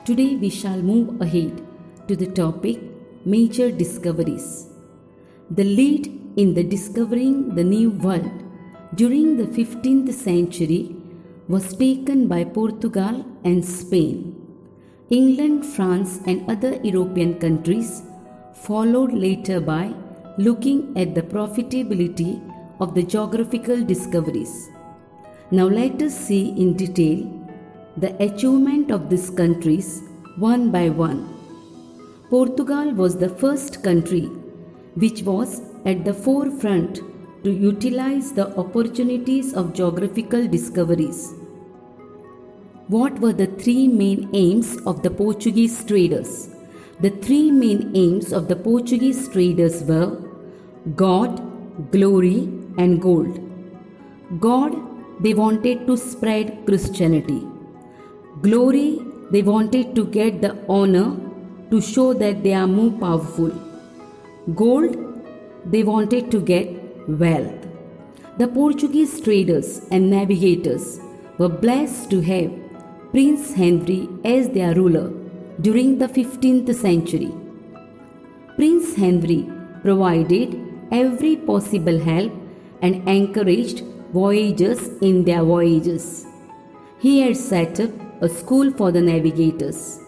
Today we shall move ahead to the topic Major Discoveries. The lead in the discovering the New World during the 15th century was taken by Portugal and Spain. England, France, and other European countries followed later by looking at the profitability of the geographical discoveries. Now let us see in detail the achievement of these countries one by one. Portugal was the first country which was at the forefront to utilize the opportunities of geographical discoveries. What were the three main aims of the Portuguese traders? The three main aims of the Portuguese traders were God, glory, and gold. God, they wanted to spread Christianity. Glory, they wanted to get the honor to show that they are more powerful. Gold, they wanted to get wealth. The Portuguese traders and navigators were blessed to have Prince Henry as their ruler during the 15th century. Prince Henry provided every possible help and encouraged voyagers in their voyages. He had set up a school for the navigators,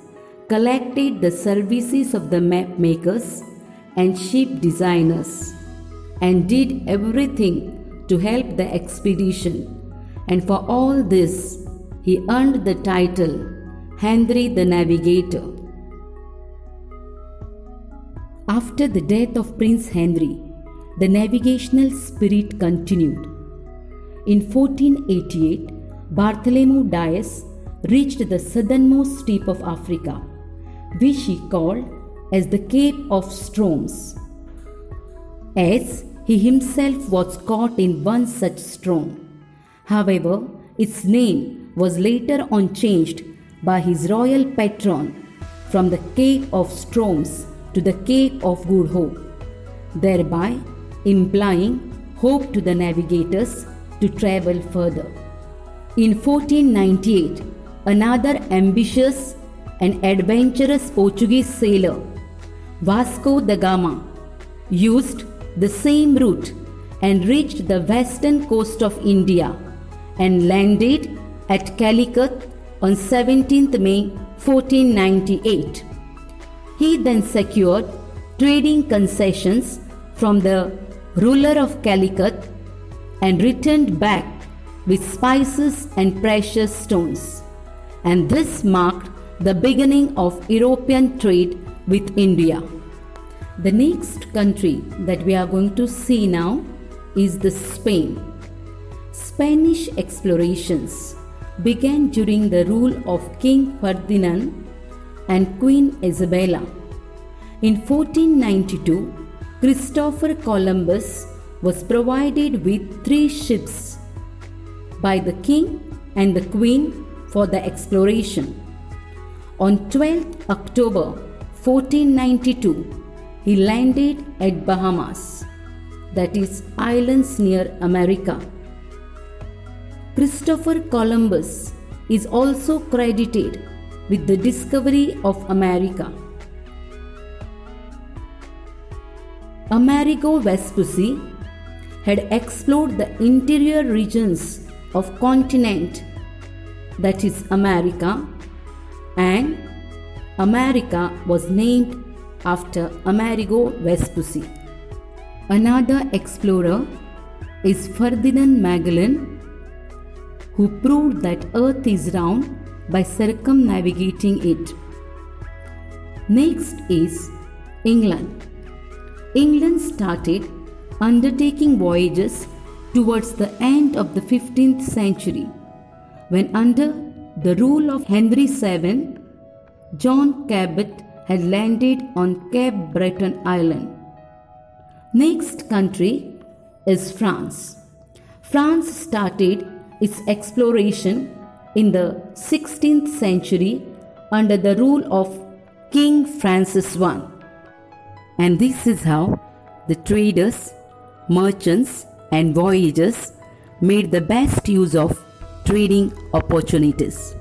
collected the services of the map makers and ship designers, and did everything to help the expedition. And for all this, he earned the title Henry the Navigator. After the death of Prince Henry, the navigational spirit continued. In 1488, Bartholomew Dias reached the southernmost tip of Africa, which he called as the Cape of Storms, as he himself was caught in one such storm. However, its name was later on changed by his royal patron from the Cape of Storms to the Cape of Good Hope, thereby implying hope to the navigators to travel further. In 1498, another ambitious and adventurous Portuguese sailor, Vasco da Gama, used the same route and reached the western coast of India and landed at Calicut on 17th May 1498. He then secured trading concessions from the ruler of Calicut and returned back with spices and precious stones. And this marked the beginning of European trade with India. The next country that we are going to see now is the Spain. Spanish explorations began during the rule of King Ferdinand and Queen Isabella. In 1492, Christopher Columbus was provided with 3 ships by the king and the queen for the exploration. On 12th October 1492, he landed at Bahamas, that is, islands near America. Christopher Columbus is also credited with the discovery of America. Amerigo Vespucci had explored the interior regions of continent, that is America, and America was named after Amerigo Vespucci. Another explorer is Ferdinand Magellan, who proved that Earth is round by circumnavigating it. Next is England. England started undertaking voyages towards the end of the 15th century, when under the rule of Henry VII, John Cabot had landed on Cape Breton Island. Next country is France. France started its exploration in the 16th century under the rule of King Francis I. And this is how the traders, merchants, and voyagers made the best use of trading opportunities.